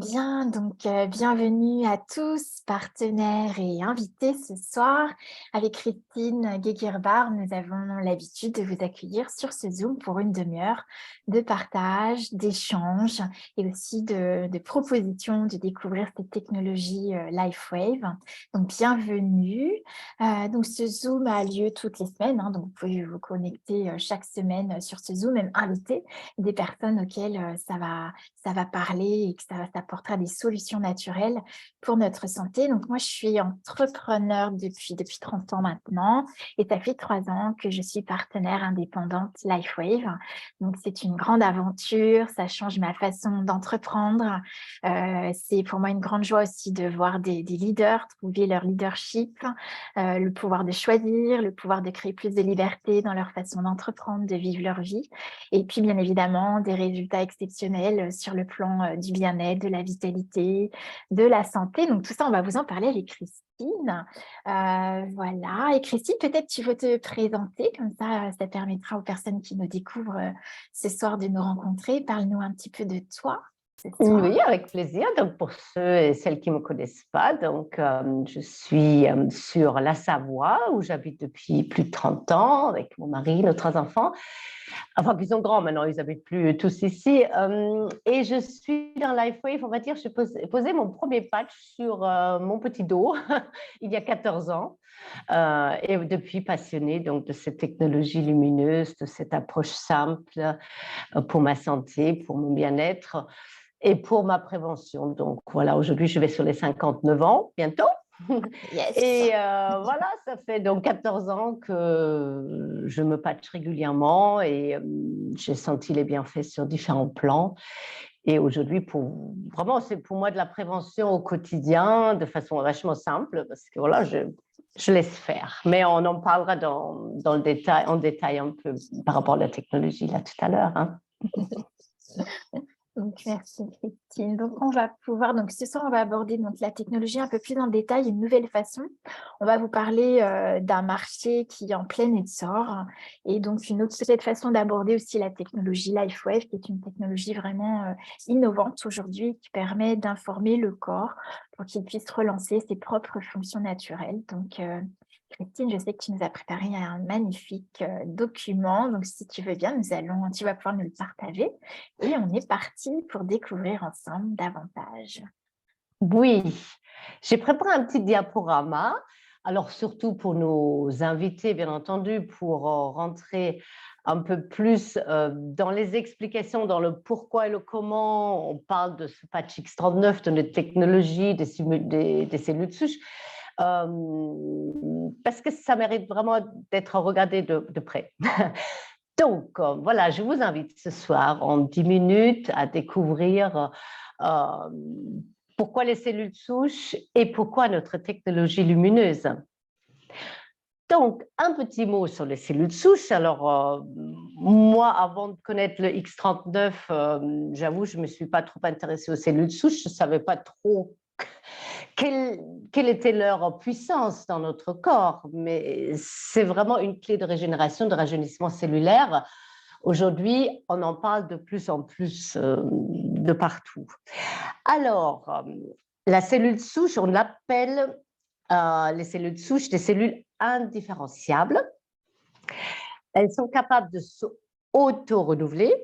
Bien, bienvenue à tous, partenaires et invités ce soir. Avec Christine Guéguerbar, nous avons l'habitude de vous accueillir sur ce Zoom pour une demi-heure de partage, d'échange et aussi de propositions de découvrir cette technologie LifeWave. Donc, bienvenue. Donc, ce Zoom a lieu toutes les semaines, hein, donc vous pouvez vous connecter chaque semaine sur ce Zoom, même inviter des personnes auxquelles ça va parler et que ça apportera des solutions naturelles pour notre santé. Donc moi, je suis entrepreneur depuis 30 ans maintenant et ça fait 3 ans que je suis partenaire indépendante LifeWave. Donc c'est une grande aventure, ça change ma façon d'entreprendre. C'est pour moi une grande joie aussi de voir des leaders trouver leur leadership, le pouvoir de choisir, le pouvoir de créer plus de liberté dans leur façon d'entreprendre, de vivre leur vie. Et puis, bien évidemment, des résultats exceptionnels sur le plan du bien-être, de la vitalité, de la santé. Donc, tout ça, on va vous en parler avec Christine. Voilà. Et Christine, peut-être tu veux te présenter, comme ça permettra aux personnes qui nous découvrent ce soir de nous rencontrer. Parle-nous un petit peu de toi ce soir. Oui, avec plaisir. Donc, pour ceux et celles qui ne me connaissent pas, je suis sur la Savoie, où j'habite depuis plus de 30 ans, avec mon mari, nos 3 enfants. Enfin, qui sont grands maintenant, ils n'habitent plus tous ici. Et je suis dans LifeWave, on va dire, j'ai posé mon premier patch sur mon petit dos il y a 14 ans. Et depuis, passionnée donc, de cette technologie lumineuse, de cette approche simple pour ma santé, pour mon bien-être et pour ma prévention. Donc voilà, aujourd'hui, je vais sur les 59 ans, bientôt. Yes. Et voilà, ça fait donc 14 ans que je me patche régulièrement et j'ai senti les bienfaits sur différents plans. Et aujourd'hui, vraiment, c'est pour moi de la prévention au quotidien de façon vachement simple parce que voilà, je laisse faire. Mais on en parlera dans le détail, en détail un peu par rapport à la technologie là tout à l'heure. Hein. Donc, merci Christine. Donc, on va pouvoir, donc ce soir, on va aborder donc, la technologie un peu plus en détail, une nouvelle façon. On va vous parler d'un marché qui est en plein essor et donc une autre peut-être façon d'aborder aussi la technologie LifeWave, qui est une technologie vraiment innovante aujourd'hui qui permet d'informer le corps pour qu'il puisse relancer ses propres fonctions naturelles. Donc, Christine, je sais que tu nous as préparé un magnifique document. Donc, si tu veux bien, tu vas pouvoir nous le partager. Et on est parti pour découvrir ensemble davantage. Oui, j'ai préparé un petit diaporama. Alors, surtout pour nos invités, bien entendu, pour rentrer un peu plus dans les explications, dans le pourquoi et le comment. On parle de ce patch X39, de notre technologie, des cellules souches, parce que ça mérite vraiment d'être regardé de près. Donc, voilà, je vous invite ce soir en 10 minutes à découvrir pourquoi les cellules souches et pourquoi notre technologie lumineuse. Donc, un petit mot sur les cellules souches. Alors, moi, avant de connaître le X39, j'avoue, je ne me suis pas trop intéressée aux cellules souches. Je ne savais pas trop quelle était leur puissance dans notre corps, mais c'est vraiment une clé de régénération, de rajeunissement cellulaire. Aujourd'hui, on en parle de plus en plus de partout. Alors, la cellule souche, on l'appelle les cellules souches des cellules indifférenciables. Elles sont capables de s'auto-renouveler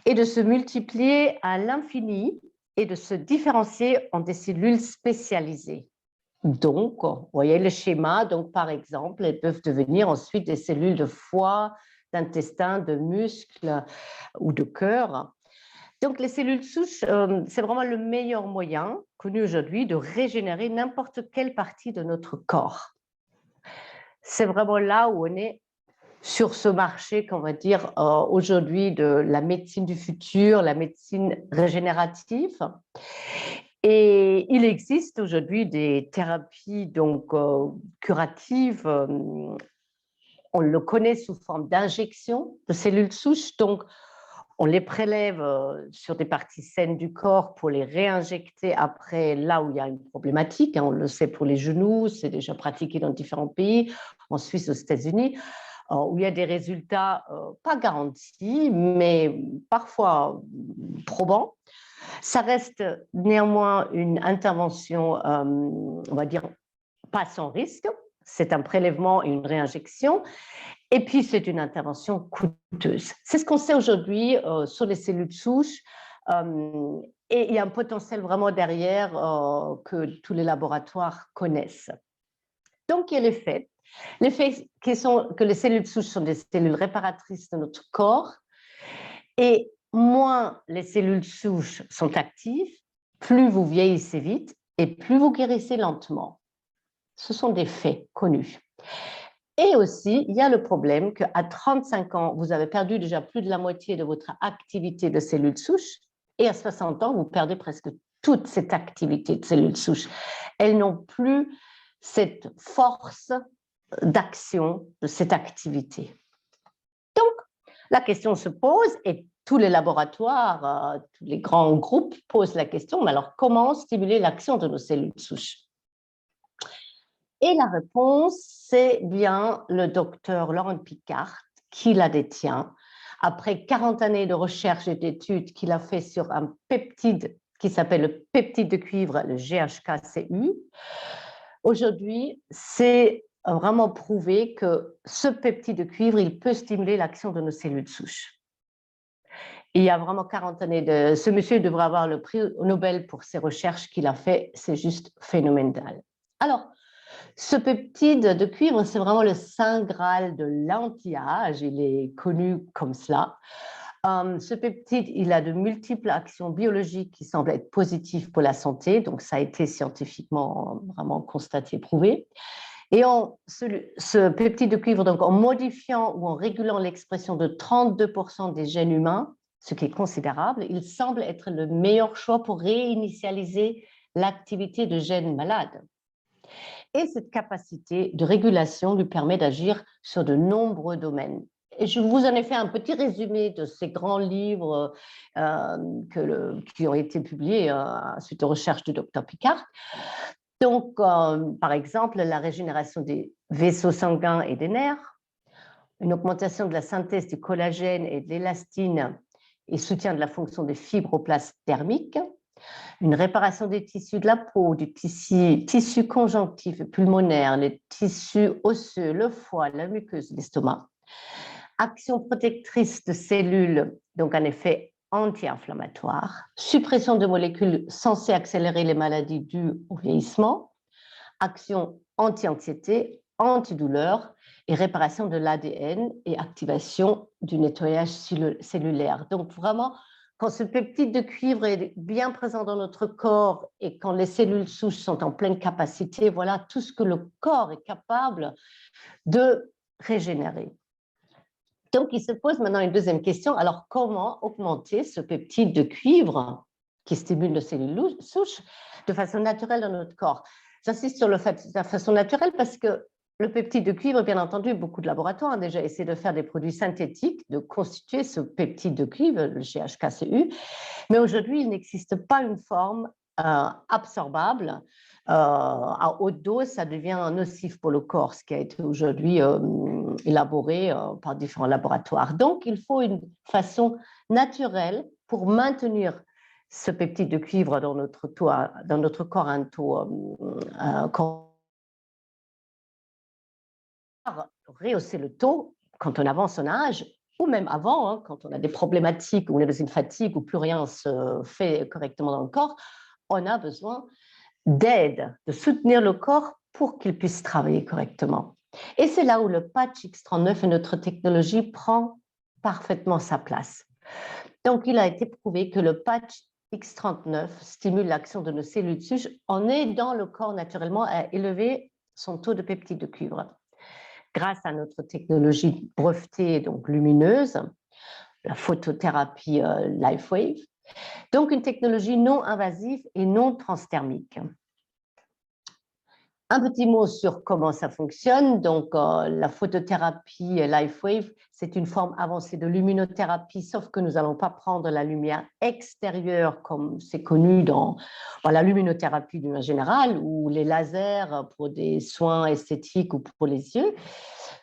et de se multiplier à l'infini et de se différencier en des cellules spécialisées. Donc, vous voyez le schéma, donc par exemple, elles peuvent devenir ensuite des cellules de foie, d'intestin, de muscles ou de cœur. Donc, les cellules souches, c'est vraiment le meilleur moyen connu aujourd'hui de régénérer n'importe quelle partie de notre corps. C'est vraiment là où on est sur ce marché, qu'on va dire, aujourd'hui de la médecine du futur, la médecine régénérative. Et il existe aujourd'hui des thérapies donc, curatives. On le connaît sous forme d'injection de cellules souches. Donc, on les prélève sur des parties saines du corps pour les réinjecter après là où il y a une problématique. On le sait pour les genoux, c'est déjà pratiqué dans différents pays, en Suisse, aux États-Unis, où il y a des résultats pas garantis, mais parfois probants. Ça reste néanmoins une intervention, on va dire, pas sans risque. C'est un prélèvement et une réinjection. Et puis, c'est une intervention coûteuse. C'est ce qu'on sait aujourd'hui sur les cellules souches. Et il y a un potentiel vraiment derrière que tous les laboratoires connaissent. Donc, il y a l'effet. L'effet que les cellules souches sont des cellules réparatrices de notre corps. Et moins les cellules souches sont actives, plus vous vieillissez vite et plus vous guérissez lentement. Ce sont des faits connus. Et aussi, il y a le problème qu'à 35 ans, vous avez perdu déjà plus de la moitié de votre activité de cellules souches, et à 60 ans, vous perdez presque toute cette activité de cellules souches. Elles n'ont plus cette force d'action de cette activité. Donc, la question se pose, et tous les laboratoires, tous les grands groupes posent la question, mais alors comment stimuler l'action de nos cellules souches? Et la réponse, c'est bien le docteur Laurent Picard qui la détient. Après 40 années de recherche et d'études qu'il a fait sur un peptide qui s'appelle le peptide de cuivre, le GHK-Cu, aujourd'hui, c'est vraiment prouvé que ce peptide de cuivre, il peut stimuler l'action de nos cellules souches. Il y a vraiment 40 années de... Ce monsieur devrait avoir le prix Nobel pour ses recherches qu'il a fait, c'est juste phénoménal. Alors, ce peptide de cuivre, c'est vraiment le saint graal de l'anti-âge, il est connu comme cela. Ce peptide, il a de multiples actions biologiques qui semblent être positives pour la santé, donc ça a été scientifiquement vraiment constaté, prouvé. Et ce peptide de cuivre, donc en modifiant ou en régulant l'expression de 32% des gènes humains, ce qui est considérable, il semble être le meilleur choix pour réinitialiser l'activité de gènes malades. Et cette capacité de régulation lui permet d'agir sur de nombreux domaines. Et je vous en ai fait un petit résumé de ces grands livres qui ont été publiés suite aux recherches du Dr Picard. Donc, par exemple, la régénération des vaisseaux sanguins et des nerfs, une augmentation de la synthèse du collagène et de l'élastine et soutien de la fonction des fibroblastes thermiques, une réparation des tissus de la peau, du tissu conjonctif et pulmonaire, les tissus osseux, le foie, la muqueuse, l'estomac. Action protectrice de cellules, donc un effet anti-inflammatoire, suppression de molécules censées accélérer les maladies dues au vieillissement, action anti-anxiété, antidouleur et réparation de l'ADN et activation du nettoyage cellulaire. Donc vraiment, quand ce peptide de cuivre est bien présent dans notre corps et quand les cellules souches sont en pleine capacité, voilà tout ce que le corps est capable de régénérer. Donc, il se pose maintenant une deuxième question. Alors, comment augmenter ce peptide de cuivre qui stimule les cellules souches de façon naturelle dans notre corps? J'insiste sur le fait de la façon naturelle parce que le peptide de cuivre, bien entendu, beaucoup de laboratoires ont déjà essayé de faire des produits synthétiques, de constituer ce peptide de cuivre, le GHK-Cu, mais aujourd'hui, il n'existe pas une forme absorbable. À haute dose, ça devient nocif pour le corps, ce qui a été aujourd'hui élaboré par différents laboratoires. Donc, il faut une façon naturelle pour maintenir ce peptide de cuivre dans notre corps, un taux rehausser le taux quand on avance en âge, ou même avant, hein, quand on a des problématiques, ou on est dans une fatigue, où plus rien se fait correctement dans le corps, on a besoin d'aide, de soutenir le corps pour qu'il puisse travailler correctement. Et c'est là où le patch X39 et notre technologie prend parfaitement sa place. Donc, il a été prouvé que le patch X39 stimule l'action de nos cellules souches en aidant le corps naturellement à élever son taux de peptide de cuivre. Grâce à notre technologie brevetée, donc lumineuse, la photothérapie LifeWave, donc une technologie non invasive et non transthermique. Un petit mot sur comment ça fonctionne. Donc, la photothérapie LifeWave, c'est une forme avancée de luminothérapie, sauf que nous n'allons pas prendre la lumière extérieure comme c'est connu dans la luminothérapie d'une manière générale ou les lasers pour des soins esthétiques ou pour les yeux.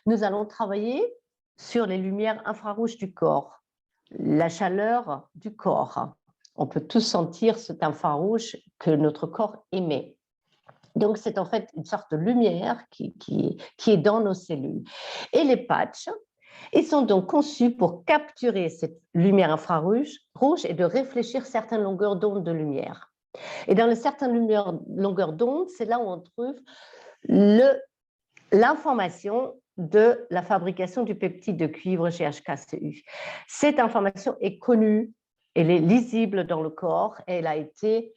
Nous allons travailler sur les lumières infrarouges du corps, la chaleur du corps. On peut tous sentir cet infrarouge que notre corps émet. Donc, c'est en fait une sorte de lumière qui est dans nos cellules. Et les patchs, ils sont donc conçus pour capturer cette lumière infrarouge et de réfléchir certaines longueurs d'onde de lumière. Et dans les certaines longueurs d'onde, c'est là où on trouve l'information de la fabrication du peptide de cuivre GHK-CU. Cette information est connue, elle est lisible dans le corps et elle a été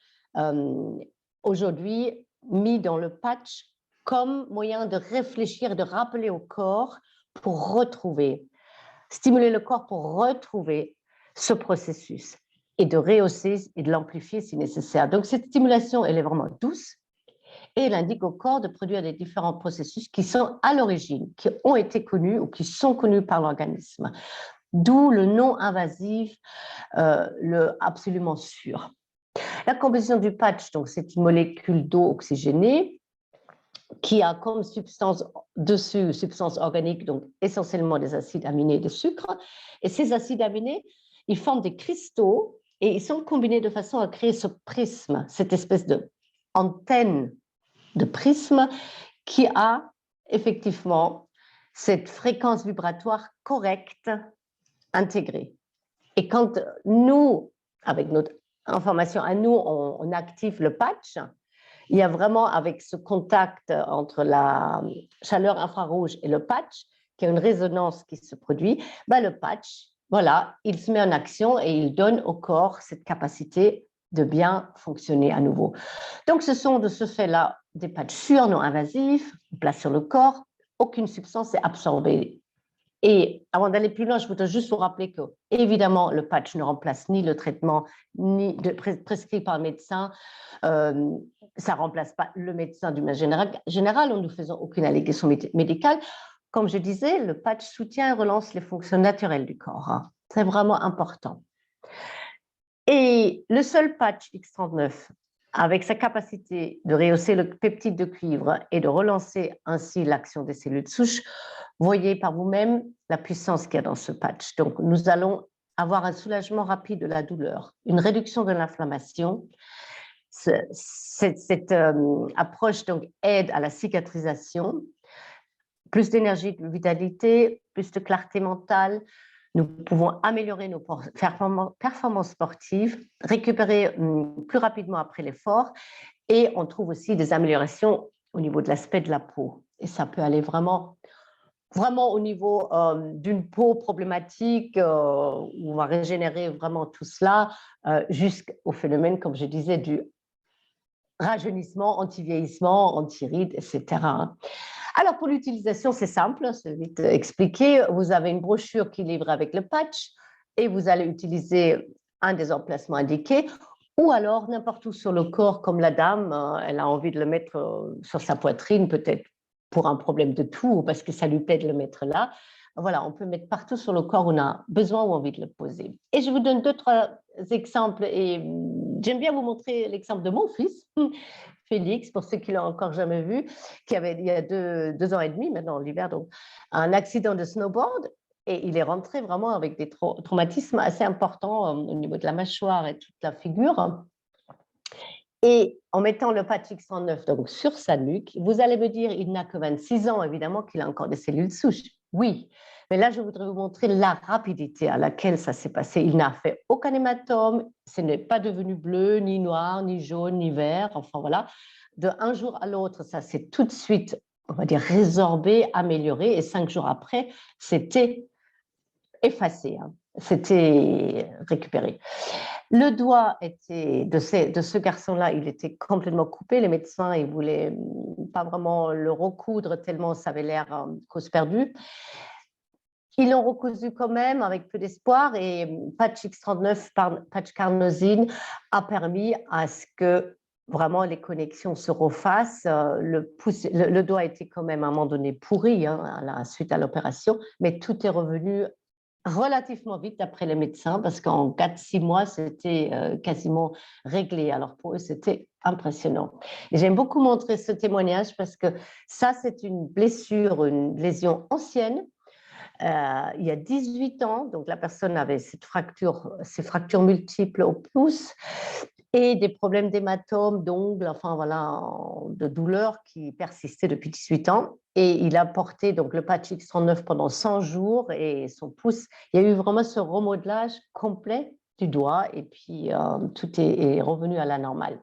aujourd'hui mise dans le patch comme moyen de réfléchir, de rappeler au corps pour retrouver, stimuler le corps pour retrouver ce processus et de rehausser et de l'amplifier si nécessaire. Donc cette stimulation, elle est vraiment douce et elle indique au corps de produire des différents processus qui sont à l'origine, qui ont été connus ou qui sont connus par l'organisme. D'où le non invasif, le absolument sûr. La composition du patch, donc c'est une molécule d'eau oxygénée qui a comme substance dessus, substance organique, donc essentiellement des acides aminés et des sucres. Et ces acides aminés, ils forment des cristaux et ils sont combinés de façon à créer ce prisme, cette espèce d'antenne de prisme qui a effectivement cette fréquence vibratoire correcte intégrée. Et quand nous, avec notre information à nous, on active le patch, il y a vraiment avec ce contact entre la chaleur infrarouge et le patch, qu'il y a une résonance qui se produit, ben le patch, voilà, il se met en action et il donne au corps cette capacité de bien fonctionner à nouveau. Donc, ce sont de ce fait-là des patchs sûrs, non invasifs, placés sur le corps, aucune substance n'est absorbée. Et avant d'aller plus loin, je voudrais juste vous rappeler que, évidemment, le patch ne remplace ni le traitement prescrit par le médecin, ça ne remplace pas le médecin d'une manière générale, nous ne faisons aucune allégation médicale. Comme je disais, le patch soutient et relance les fonctions naturelles du corps. Hein. C'est vraiment important. Et le seul patch X39, avec sa capacité de rehausser le peptide de cuivre et de relancer ainsi l'action des cellules souches, voyez par vous-même la puissance qu'il y a dans ce patch. Donc, nous allons avoir un soulagement rapide de la douleur, une réduction de l'inflammation. Cette approche donc, aide à la cicatrisation, plus d'énergie, de vitalité, plus de clarté mentale. Nous pouvons améliorer nos performances sportives, récupérer plus rapidement après l'effort et on trouve aussi des améliorations au niveau de l'aspect de la peau. Et ça peut aller vraiment au niveau d'une peau problématique où on va régénérer vraiment tout cela jusqu'au phénomène, comme je disais, du rajeunissement, anti-vieillissement, anti-rides, etc. Alors, pour l'utilisation, c'est simple, c'est vite expliqué. Vous avez une brochure qui livre avec le patch et vous allez utiliser un des emplacements indiqués ou alors n'importe où sur le corps, comme la dame, elle a envie de le mettre sur sa poitrine, peut-être pour un problème de toux ou parce que ça lui plaît de le mettre là. Voilà, on peut mettre partout sur le corps où on a besoin ou envie de le poser. Et je vous donne 2-3 exemples et j'aime bien vous montrer l'exemple de mon fils, Félix, pour ceux qui ne l'ont encore jamais vu, qui avait il y a 2 ans et demi, maintenant l'hiver, donc un accident de snowboard et il est rentré vraiment avec des traumatismes assez importants au niveau de la mâchoire et toute la figure. Et en mettant le patch X39 donc, sur sa nuque, vous allez me dire, il n'a que 26 ans, évidemment qu'il a encore des cellules souches. Oui, mais là, je voudrais vous montrer la rapidité à laquelle ça s'est passé. Il n'a fait aucun hématome, ce n'est pas devenu bleu, ni noir, ni jaune, ni vert, enfin voilà. De un jour à l'autre, ça s'est tout de suite, on va dire, résorbé, amélioré, et 5 jours après, c'était effacé, hein. C'était récupéré. Le doigt était de ce garçon-là, il était complètement coupé. Les médecins, ils voulaient pas vraiment le recoudre tellement ça avait l'air cause perdue. Ils l'ont recousu quand même avec peu d'espoir et patch X39, patch carnosine a permis à ce que vraiment les connexions se refassent. Le doigt était quand même à un moment donné pourri suite à l'opération, mais tout est revenu relativement vite après les médecins parce qu'en 4-6 mois, c'était quasiment réglé. Alors pour eux, c'était impressionnant. Et j'aime beaucoup montrer ce témoignage parce que ça, c'est une blessure, une lésion ancienne il y a 18 ans. Donc, la personne avait ces fractures multiples au pouce et des problèmes d'hématome, d'ongles, enfin voilà, de douleurs qui persistaient depuis 18 ans. Et il a porté donc, le patch X39 pendant 100 jours et son pouce, il y a eu vraiment ce remodelage complet du doigt et puis tout est revenu à la normale.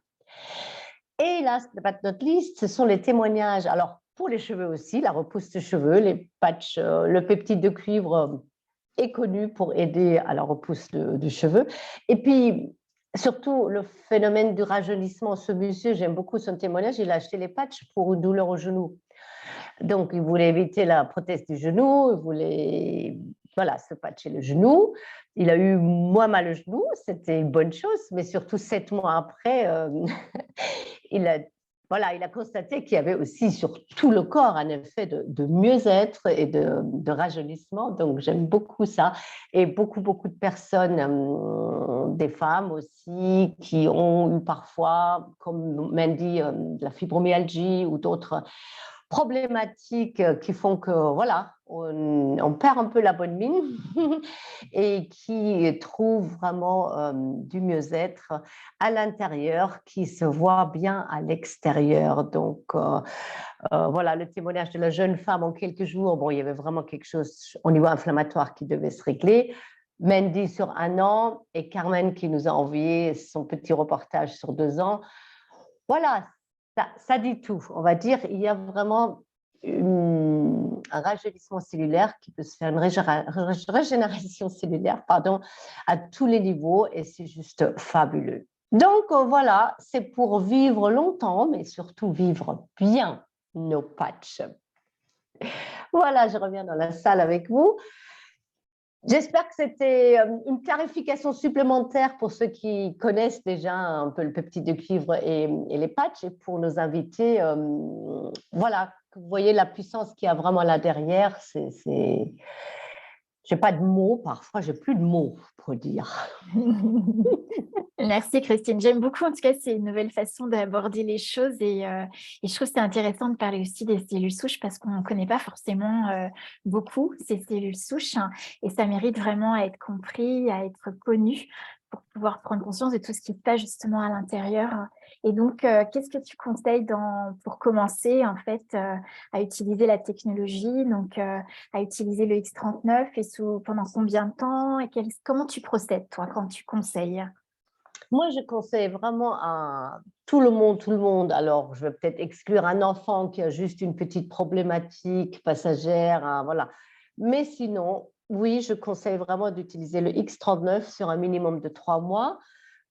Et last but not least, ce sont les témoignages. Alors, pour les cheveux aussi, la repousse de cheveux, les patchs, le peptide de cuivre est connu pour aider à la repousse de cheveux. Et puis, surtout, le phénomène du rajeunissement. Ce monsieur, j'aime beaucoup son témoignage, il a acheté les patchs pour une douleur au genou. Donc, il voulait éviter la prothèse du genou, il voulait se patcher le genou. Il a eu moins mal au genou, c'était une bonne chose, mais surtout 7 mois après, il a constaté qu'il y avait aussi sur tout le corps un effet de mieux-être et de rajeunissement. Donc, j'aime beaucoup ça. Et beaucoup de personnes, des femmes aussi, qui ont eu parfois, comme Mandy, de la fibromyalgie ou d'autres problématiques qui font que, voilà, on perd un peu la bonne mine et qui trouvent vraiment du mieux-être à l'intérieur qui se voit bien à l'extérieur. Donc, voilà, le témoignage de la jeune femme en quelques jours, bon, il y avait vraiment quelque chose au niveau inflammatoire qui devait se régler. Mandy sur 1 an et Carmen qui nous a envoyé son petit reportage sur 2 ans. Voilà, ça dit tout. On va dire, il y a vraiment un rajeunissement cellulaire qui peut se faire, une régénération cellulaire, pardon, à tous les niveaux et c'est juste fabuleux. Donc voilà, c'est pour vivre longtemps, mais surtout vivre bien nos patchs. Voilà, je reviens dans la salle avec vous. J'espère que c'était une clarification supplémentaire pour ceux qui connaissent déjà un peu le peptide de cuivre et les patchs. Et pour nos invités, voilà, vous voyez la puissance qu'il y a vraiment là derrière. Je n'ai pas de mots, parfois j'ai plus de mots pour dire. Merci Christine, j'aime beaucoup, en tout cas c'est une nouvelle façon d'aborder les choses et je trouve que c'est intéressant de parler aussi des cellules souches parce qu'on ne connaît pas forcément beaucoup ces cellules souches et ça mérite vraiment à être compris, à être connu pour pouvoir prendre conscience de tout ce qui se passe justement à l'intérieur. Et donc, qu'est-ce que tu conseilles pour commencer en fait à utiliser la technologie, donc à utiliser le X39 et pendant combien de temps et comment tu procèdes toi quand tu conseilles? Moi, je conseille vraiment à tout le monde. Alors, je vais peut-être exclure un enfant qui a juste une petite problématique passagère, hein, voilà. Mais sinon, oui, je conseille vraiment d'utiliser le X39 sur un minimum de 3 mois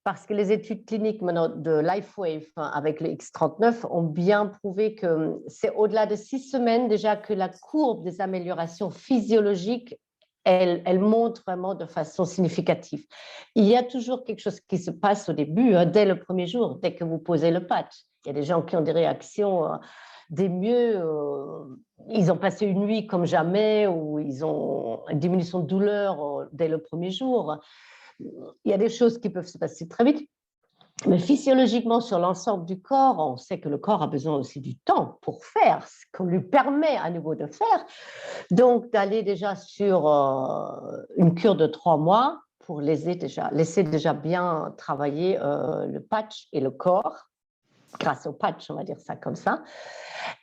parce que les études cliniques maintenant de LifeWave avec le X39 ont bien prouvé que c'est au-delà de 6 semaines déjà que la courbe des améliorations physiologiques elle monte vraiment de façon significative. Il y a toujours quelque chose qui se passe au début, dès le premier jour, dès que vous posez le patch. Il y a des gens qui ont des réactions des mieux, ils ont passé une nuit comme jamais, ou ils ont une diminution de douleur dès le premier jour. Il y a des choses qui peuvent se passer très vite. Mais physiologiquement, sur l'ensemble du corps, on sait que le corps a besoin aussi du temps pour faire ce qu'on lui permet à nouveau de faire. Donc, d'aller déjà sur une cure de 3 mois pour laisser déjà bien travailler le patch et le corps, grâce au patch, on va dire ça comme ça.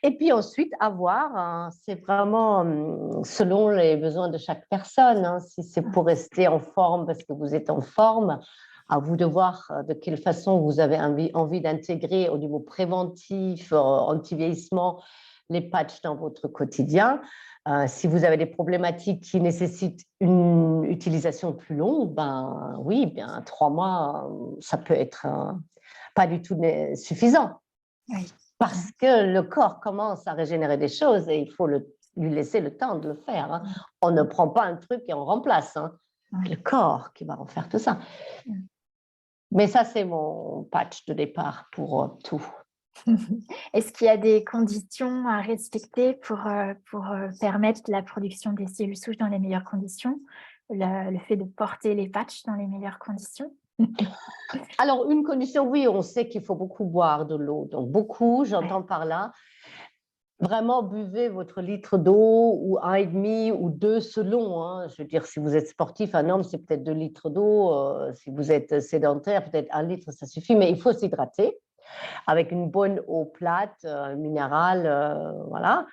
Et puis ensuite, c'est vraiment selon les besoins de chaque personne. Si c'est pour rester en forme parce que vous êtes en forme, à vous de voir de quelle façon vous avez envie d'intégrer au niveau préventif, anti-vieillissement, les patchs dans votre quotidien. Si vous avez des problématiques qui nécessitent une utilisation plus longue, ben oui, bien 3 mois, ça peut être pas du tout suffisant. Oui. Parce que le corps commence à régénérer des choses et il faut lui laisser le temps de le faire. On ne prend pas un truc et on remplace. C'est le corps qui va refaire tout ça. Mais ça, c'est mon patch de départ pour tout. Est-ce qu'il y a des conditions à respecter pour permettre la production des cellules souches dans les meilleures conditions? Le fait de porter les patchs dans les meilleures conditions? Alors, une condition, oui, on sait qu'il faut beaucoup boire de l'eau. Donc, beaucoup, j'entends par là. vraiment, buvez votre litre d'eau ou 1,5 ou 2 selon. Hein. Je veux dire, si vous êtes sportif, un homme, c'est peut-être 2 litres d'eau. Si vous êtes sédentaire, peut-être 1 litre, ça suffit. Mais il faut s'hydrater avec une bonne eau plate, minérale. Voilà,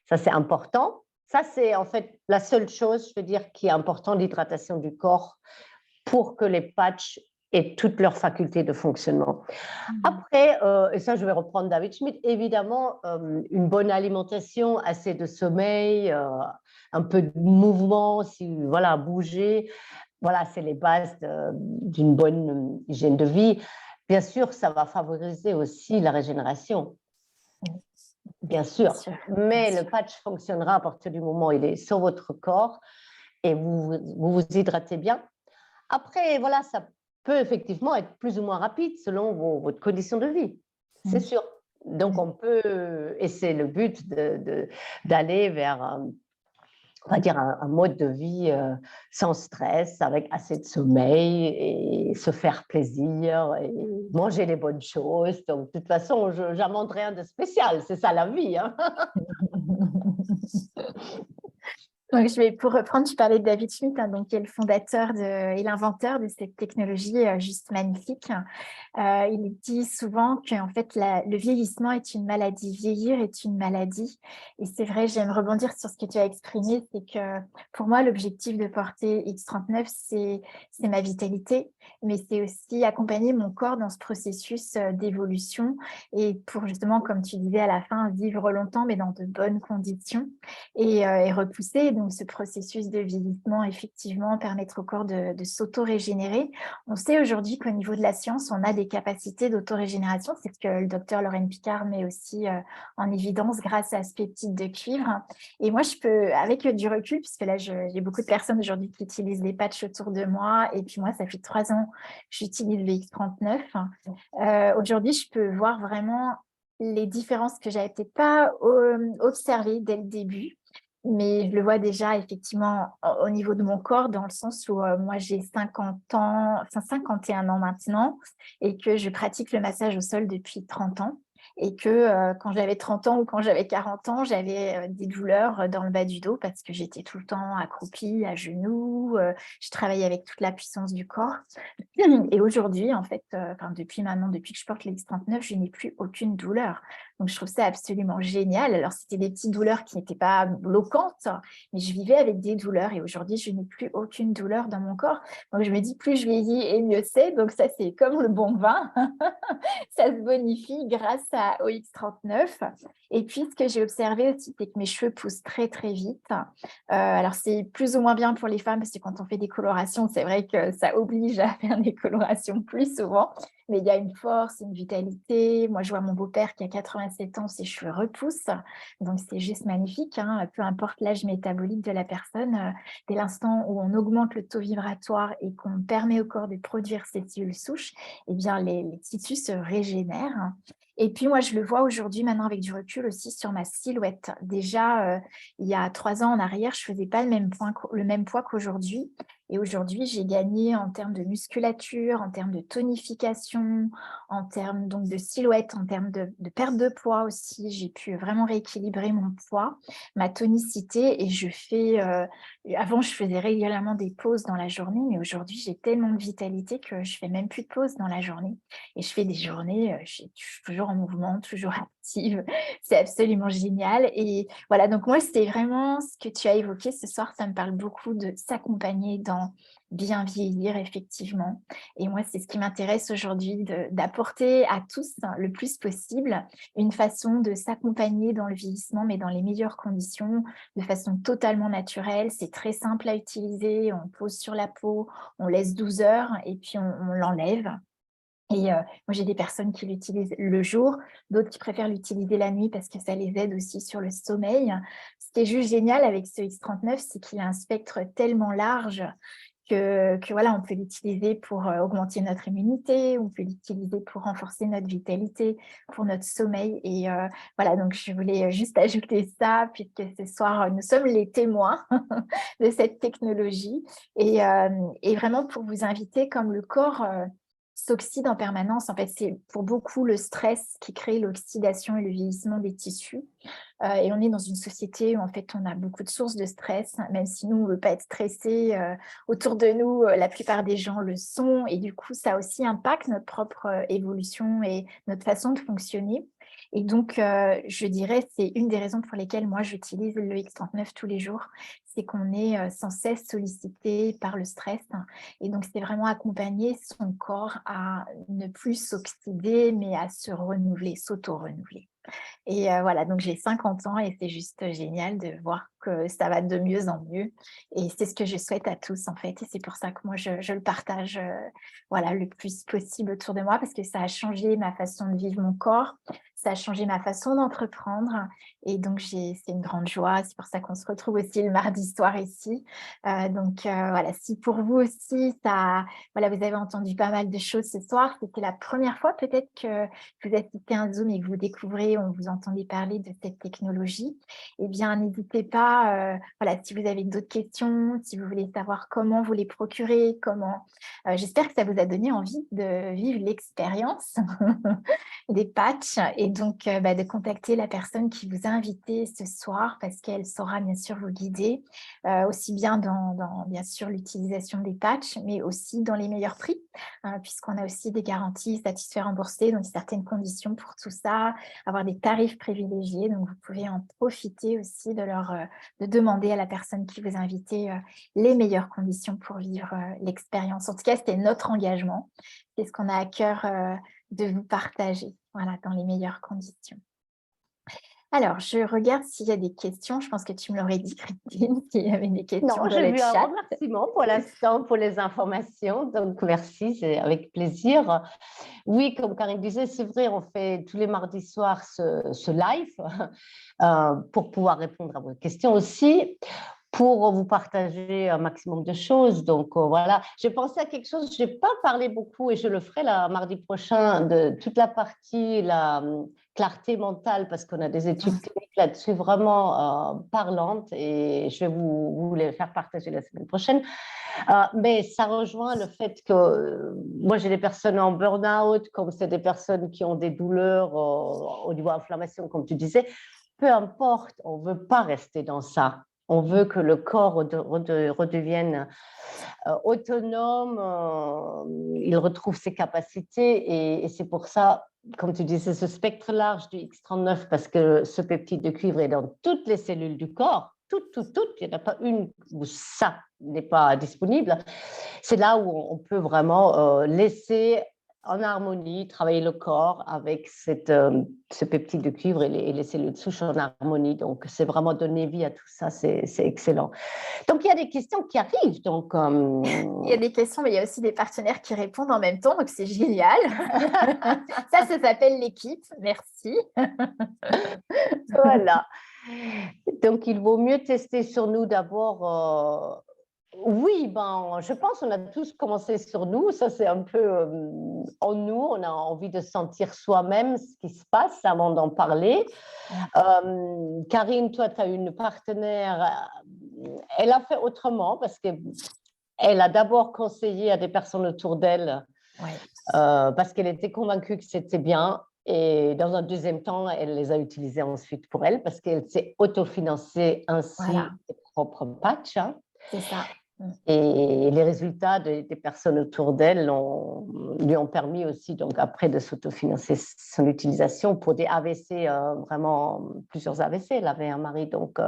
ça c'est important. Ça, c'est en fait la seule chose, je veux dire, qui est importante, l'hydratation du corps pour que les patchs aient toutes leurs facultés de fonctionnement. Après, et ça je vais reprendre David Schmidt, évidemment, une bonne alimentation, assez de sommeil, un peu de mouvement, si, voilà, bouger, voilà, c'est les bases d'une bonne hygiène de vie. Bien sûr, ça va favoriser aussi la régénération, bien sûr, mais le patch fonctionnera à partir du moment où il est sur votre corps et vous hydratez bien. Après, voilà, ça peut effectivement être plus ou moins rapide selon votre condition de vie, c'est sûr. Donc, on peut, et c'est le but d'aller vers, on va dire, un mode de vie sans stress, avec assez de sommeil et se faire plaisir et manger les bonnes choses. Donc, de toute façon, je n'invente rien de spécial, c'est ça la vie. Hein. Donc, pour reprendre, tu parlais de David Schmidt, hein, donc, qui est le fondateur et l'inventeur de cette technologie juste magnifique. Il dit souvent que en fait, le vieillissement est une maladie, vieillir est une maladie. Et c'est vrai, j'aime rebondir sur ce que tu as exprimé, c'est que pour moi, l'objectif de porter X39, c'est ma vitalité, mais c'est aussi accompagner mon corps dans ce processus d'évolution et pour justement, comme tu disais à la fin, vivre longtemps, mais dans de bonnes conditions et repousser donc ce processus de vieillissement, effectivement, permettre au corps de s'auto-régénérer. On sait aujourd'hui qu'au niveau de la science, on a des capacités d'autorégénération. C'est ce que le docteur Lorraine Picard met aussi en évidence grâce à ce peptide de cuivre. Et moi, je peux, avec du recul, puisque là, j'ai beaucoup de personnes aujourd'hui qui utilisent des patchs autour de moi. Et puis moi, ça fait 3 ans que j'utilise le X39. Aujourd'hui, je peux voir vraiment les différences que j'avais peut-être pas observées dès le début. Mais je le vois déjà effectivement au niveau de mon corps, dans le sens où moi j'ai 50 ans, enfin 51 ans maintenant, et que je pratique le massage au sol depuis 30 ans. Et que quand j'avais 30 ans ou quand j'avais 40 ans, j'avais des douleurs dans le bas du dos parce que j'étais tout le temps accroupie, à genoux, je travaillais avec toute la puissance du corps. Et aujourd'hui, en fait, depuis maintenant, depuis que je porte l'X39, je n'ai plus aucune douleur. Donc, je trouve ça absolument génial. Alors, c'était des petites douleurs qui n'étaient pas bloquantes, mais je vivais avec des douleurs. Et aujourd'hui, je n'ai plus aucune douleur dans mon corps. Donc, je me dis, plus je vieillis et mieux c'est. Donc, ça, c'est comme le bon vin. Ça se bonifie grâce au X39. Et puis, ce que j'ai observé aussi, c'est que mes cheveux poussent très, très vite. Alors, c'est plus ou moins bien pour les femmes, parce que quand on fait des colorations, c'est vrai que ça oblige à faire des colorations plus souvent. Mais il y a une force, une vitalité. Moi, je vois mon beau-père qui a 87 ans, ses cheveux repoussent. Donc, c'est juste magnifique. Hein. Peu importe l'âge métabolique de la personne, dès l'instant où on augmente le taux vibratoire et qu'on permet au corps de produire ces cellules souches, eh bien, les tissus se régénèrent. Et puis, moi, je le vois aujourd'hui, maintenant, avec du recul aussi sur ma silhouette. Déjà, il y a 3 ans en arrière, je ne faisais pas le même poids qu'aujourd'hui. Et aujourd'hui, j'ai gagné en termes de musculature, en termes de tonification, en termes donc de silhouette, en termes de perte de poids aussi. J'ai pu vraiment rééquilibrer mon poids, ma tonicité. Et avant, je faisais régulièrement des pauses dans la journée, mais aujourd'hui, j'ai tellement de vitalité que je fais même plus de pauses dans la journée. Et je fais des journées, je suis toujours en mouvement, toujours active. C'est absolument génial. Et voilà, donc moi, c'était vraiment ce que tu as évoqué ce soir. Ça me parle beaucoup de s'accompagner dans bien vieillir, effectivement. Et moi, c'est ce qui m'intéresse aujourd'hui, d'apporter à tous le plus possible une façon de s'accompagner dans le vieillissement, mais dans les meilleures conditions, de façon totalement naturelle. C'est très simple à utiliser. On pose sur la peau, on laisse 12 heures et puis on l'enlève. Et moi, j'ai des personnes qui l'utilisent le jour, d'autres qui préfèrent l'utiliser la nuit parce que ça les aide aussi sur le sommeil. Ce qui est juste génial avec ce X39, c'est qu'il a un spectre tellement large que voilà, on peut l'utiliser pour augmenter notre immunité, on peut l'utiliser pour renforcer notre vitalité, pour notre sommeil. Et voilà, donc je voulais juste ajouter ça, puisque ce soir, nous sommes les témoins de cette technologie. Et vraiment pour vous inviter, comme le corps s'oxydent en permanence. En fait, c'est pour beaucoup le stress qui crée l'oxydation et le vieillissement des tissus. Et on est dans une société où en fait on a beaucoup de sources de stress, même si nous on veut pas être stressé, autour de nous, la plupart des gens le sont et du coup ça aussi impacte notre propre, évolution et notre façon de fonctionner et donc je dirais c'est une des raisons pour lesquelles moi j'utilise le X39 tous les jours. C'est qu'on est, sans cesse sollicité par le stress et donc c'est vraiment accompagner son corps à ne plus s'oxyder mais à se renouveler, s'auto-renouveler. Et voilà, donc j'ai 50 ans et c'est juste génial de voir que ça va de mieux en mieux et c'est ce que je souhaite à tous, en fait et c'est pour ça que moi je le partage, voilà, le plus possible autour de moi parce que ça a changé ma façon de vivre mon corps, ça a changé ma façon d'entreprendre et donc c'est une grande joie. C'est pour ça qu'on se retrouve aussi le mardi soir ici, donc voilà, si pour vous aussi ça voilà, vous avez entendu pas mal de choses ce soir, c'était la première fois peut-être que vous assistez à un Zoom et que vous découvrez ou vous entendez parler de cette technologie, eh bien, n'hésitez pas, voilà, si vous avez d'autres questions, si vous voulez savoir comment vous les procurer, comment j'espère que ça vous a donné envie de vivre l'expérience des patchs et donc bah, de contacter la personne qui vous a invité ce soir parce qu'elle saura bien sûr vous guider, aussi bien dans bien sûr l'utilisation des patchs, mais aussi dans les meilleurs prix, puisqu'on a aussi des garanties satisfaits remboursés, donc certaines conditions pour tout ça, avoir des tarifs privilégiés. Donc, vous pouvez en profiter aussi de demander à la personne qui vous a invité les meilleures conditions pour vivre l'expérience. En tout cas, c'était notre engagement. C'est ce qu'on a à cœur de vous partager, voilà, dans les meilleures conditions. Alors, je regarde s'il y a des questions. Je pense que tu me l'aurais dit, Christine, s'il y avait des questions Non, dans j'ai le vu un chat. remerciement pour l'instant, pour les informations. Donc, merci, c'est avec plaisir. Oui, comme Karine disait, c'est vrai, on fait tous les mardis soirs ce live pour pouvoir répondre à vos questions aussi, pour vous partager un maximum de choses. Donc, voilà, j'ai pensé à quelque chose, je n'ai pas parlé beaucoup et je le ferai là, mardi prochain, de toute la partie, la clarté mentale, parce qu'on a des études cliniques là-dessus vraiment parlantes et je vais vous les faire partager la semaine prochaine. Mais ça rejoint le fait que moi, j'ai des personnes en burn-out, comme c'est des personnes qui ont des douleurs au niveau inflammation, comme tu disais. Peu importe, on ne veut pas rester dans ça. On veut que le corps redevienne autonome, il retrouve ses capacités et c'est pour ça, comme tu disais, ce spectre large du X39, parce que ce peptide de cuivre est dans toutes les cellules du corps, toutes, il n'y en a pas une où ça n'est pas disponible. C'est là où on peut vraiment laisser en harmonie, travailler le corps avec ce peptide de cuivre et les cellules de souche en harmonie. Donc, c'est vraiment donner vie à tout ça, c'est excellent. Donc, il y a des questions qui arrivent. Donc, Il y a des questions, mais il y a aussi des partenaires qui répondent en même temps, donc c'est génial. Ça s'appelle l'équipe. Merci. voilà. Donc, il vaut mieux tester sur nous d'abord. Oui, ben, je pense qu'on a tous commencé sur nous. Ça, c'est un peu en nous. On a envie de sentir soi-même ce qui se passe avant d'en parler. Karine, toi, tu as une partenaire. Elle a fait autrement parce qu'elle a d'abord conseillé à des personnes autour d'elle parce qu'elle était convaincue que c'était bien. Et dans un deuxième temps, elle les a utilisés ensuite pour elle parce qu'elle s'est autofinancée ainsi ses propres patchs. Hein. C'est ça. Et les résultats des personnes autour d'elle lui ont permis aussi, donc après, de s'autofinancer son utilisation pour des AVC, vraiment plusieurs AVC. Elle avait un mari, donc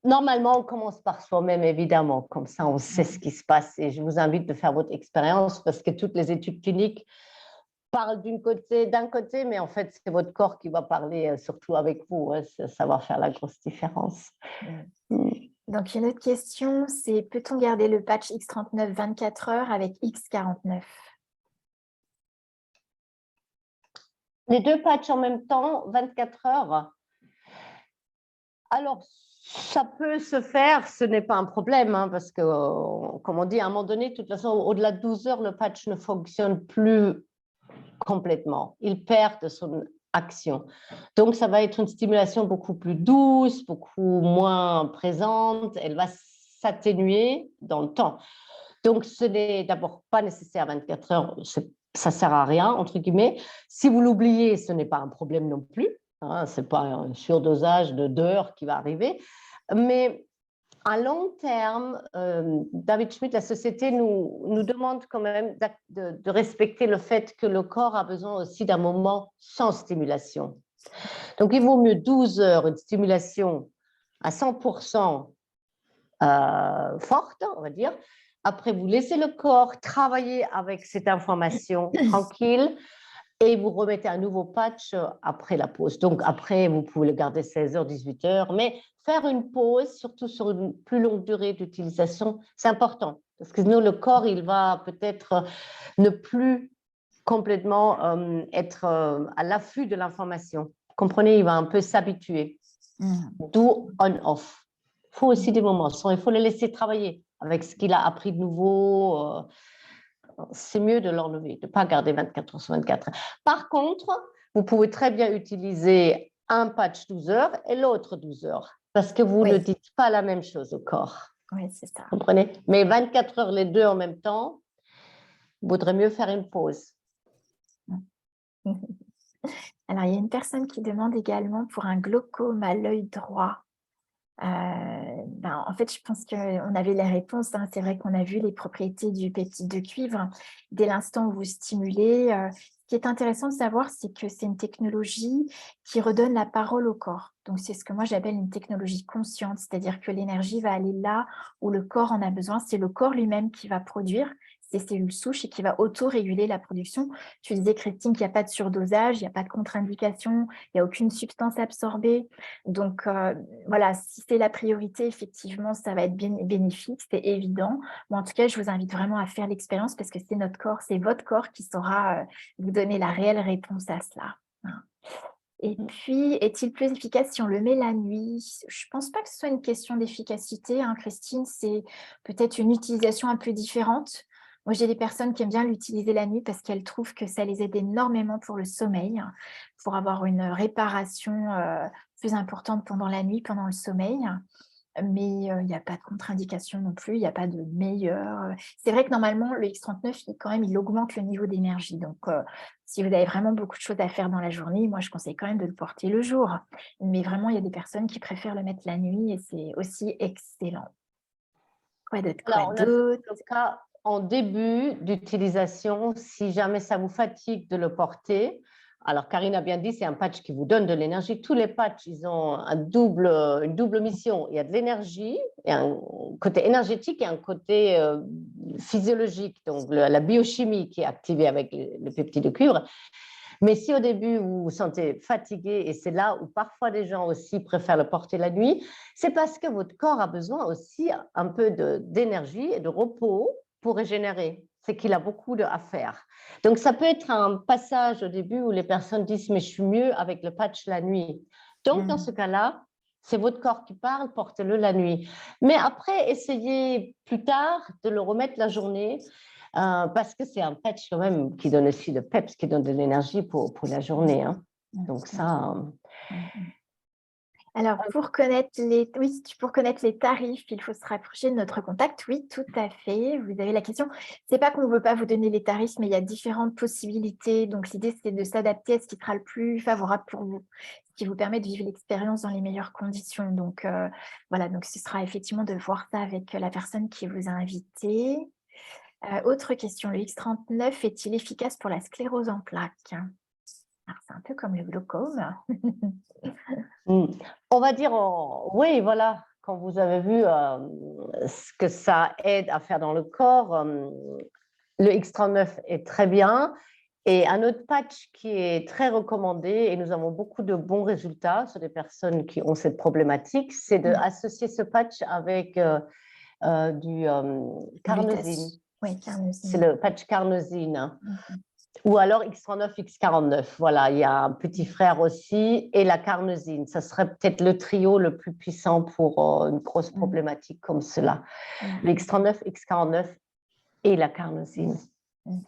normalement, on commence par soi-même, évidemment, comme ça on sait ce qui se passe. Et je vous invite de faire votre expérience parce que toutes les études cliniques parlent d'un côté, mais en fait, c'est votre corps qui va parler, surtout avec vous. Hein, ça va faire la grosse différence. Donc, une autre question, c'est peut-on garder le patch X39 24 heures avec X49? Les deux patchs en même temps, 24 heures. Alors, ça peut se faire, ce n'est pas un problème, hein, parce que, comme on dit, à un moment donné, de toute façon, au-delà de 12 heures, le patch ne fonctionne plus complètement. Il perd de son action. Donc, ça va être une stimulation beaucoup plus douce, beaucoup moins présente. Elle va s'atténuer dans le temps. Donc, ce n'est d'abord pas nécessaire 24 heures, ça ne sert à rien, entre guillemets. Si vous l'oubliez, ce n'est pas un problème non plus. Hein, ce n'est pas un surdosage d'heures qui va arriver. Mais à long terme, David Schmidt, la société nous demande quand même de respecter le fait que le corps a besoin aussi d'un moment sans stimulation. Donc, il vaut mieux 12 heures, une stimulation à 100% forte, on va dire. Après, vous laissez le corps travailler avec cette information tranquille et vous remettez un nouveau patch après la pause. Donc, après, vous pouvez le garder 16 heures, 18 heures, mais faire une pause, surtout sur une plus longue durée d'utilisation, c'est important. Parce que sinon, le corps, il va peut-être ne plus complètement être à l'affût de l'information. Vous comprenez, il va un peu s'habituer. D'où on-off. Il faut aussi des moments. Il faut le laisser travailler avec ce qu'il a appris de nouveau. C'est mieux de l'enlever, de ne pas garder 24 heures sur 24. Par contre, vous pouvez très bien utiliser un patch 12 heures et l'autre 12 heures, parce que vous ne dites pas la même chose au corps. Oui, c'est ça. Vous comprenez? Mais 24 heures les deux en même temps, il vaudrait mieux faire une pause. Alors, il y a une personne qui demande également pour un glaucome à l'œil droit. En fait, je pense qu'on avait les réponses. Hein. C'est vrai qu'on a vu les propriétés du peptide de cuivre. Dès l'instant où vous stimulez, ce qui est intéressant de savoir, c'est que c'est une technologie qui redonne la parole au corps. Donc, c'est ce que moi j'appelle une technologie consciente, c'est-à-dire que l'énergie va aller là où le corps en a besoin. C'est le corps lui-même qui va produire ces cellules souches et qui va auto-réguler la production. Tu disais, Christine, qu'il n'y a pas de surdosage, il n'y a pas de contre-indication, il n'y a aucune substance absorbée. Donc, voilà, si c'est la priorité, effectivement, ça va être bénéfique, c'est évident. Mais en tout cas, je vous invite vraiment à faire l'expérience parce que c'est notre corps, c'est votre corps qui saura vous donner la réelle réponse à cela. Et puis, est-il plus efficace si on le met la nuit? Je ne pense pas que ce soit une question d'efficacité, hein, Christine, c'est peut-être une utilisation un peu différente. Moi, j'ai des personnes qui aiment bien l'utiliser la nuit parce qu'elles trouvent que ça les aide énormément pour le sommeil, pour avoir une réparation plus importante pendant la nuit, pendant le sommeil. Mais il n'y a pas de contre-indication non plus, il n'y a pas de meilleur. C'est vrai que normalement, le X39, il augmente le niveau d'énergie. Donc, si vous avez vraiment beaucoup de choses à faire dans la journée, moi, je conseille quand même de le porter le jour. Mais vraiment, il y a des personnes qui préfèrent le mettre la nuit et c'est aussi excellent. Quoi d'autre? Alors, on a le cas en début d'utilisation, si jamais ça vous fatigue de le porter. Alors, Karine a bien dit, c'est un patch qui vous donne de l'énergie. Tous les patchs, ils ont une double mission. Il y a de l'énergie, et un côté énergétique et un côté physiologique, donc la biochimie qui est activée avec le peptide de cuivre. Mais si au début, vous vous sentez fatigué, et c'est là où parfois des gens aussi préfèrent le porter la nuit, c'est parce que votre corps a besoin aussi un peu d'énergie et de repos pour régénérer. C'est qu'il a beaucoup à faire. Donc, ça peut être un passage au début où les personnes disent « mais je suis mieux avec le patch la nuit ». Donc, dans ce cas-là, c'est votre corps qui parle, portez-le la nuit. Mais après, essayez plus tard de le remettre la journée parce que c'est un patch quand même qui donne aussi de peps, qui donne de l'énergie pour la journée. Hein. Donc ça... Alors, pour connaître les tarifs, il faut se rapprocher de notre contact. Oui, tout à fait. Vous avez la question. C'est pas qu'on ne veut pas vous donner les tarifs, mais il y a différentes possibilités. Donc, l'idée, c'est de s'adapter à ce qui sera le plus favorable pour vous, ce qui vous permet de vivre l'expérience dans les meilleures conditions. Donc, voilà. Donc, ce sera effectivement de voir ça avec la personne qui vous a invité. Autre question. Le X39 est-il efficace pour la sclérose en plaques? C'est un peu comme le glaucome. On va dire, oui, voilà, quand vous avez vu ce que ça aide à faire dans le corps, le X39 est très bien. Et un autre patch qui est très recommandé, et nous avons beaucoup de bons résultats sur des personnes qui ont cette problématique, c'est d'associer ce patch avec du carnosine. Oui, carnosine. C'est le patch carnosine. Ou alors X39, X49. Voilà, il y a un petit frère aussi et la carnosine. Ça serait peut-être le trio le plus puissant pour une grosse problématique comme cela. Le X39, X49 et la carnosine.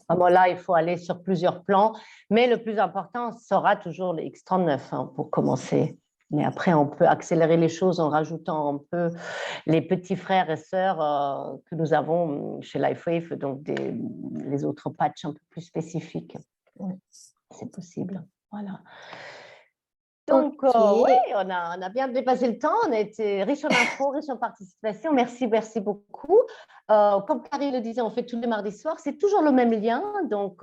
Vraiment là, il faut aller sur plusieurs plans, mais le plus important sera toujours le X39 pour commencer. Mais après, on peut accélérer les choses en rajoutant un peu les petits frères et sœurs que nous avons chez LifeWave, donc les autres patchs un peu plus spécifiques. C'est possible. Voilà. Donc, oui, on a bien dépassé le temps. On a été riche en infos, riche en participation. Merci beaucoup. Comme Carrie le disait, on fait tous les mardis soirs. C'est toujours le même lien. Donc,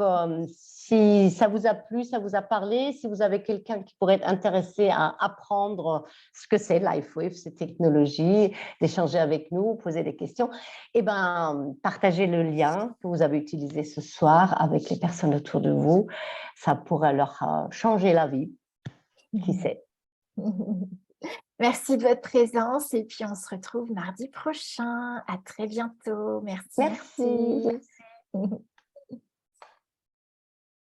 si ça vous a plu, ça vous a parlé, si vous avez quelqu'un qui pourrait être intéressé à apprendre ce que c'est LifeWave, ces technologies, d'échanger avec nous, poser des questions, eh ben, partagez le lien que vous avez utilisé ce soir avec les personnes autour de vous. Ça pourrait leur changer la vie. Qui sait? Merci de votre présence et puis on se retrouve mardi prochain. À très bientôt. Merci. Merci.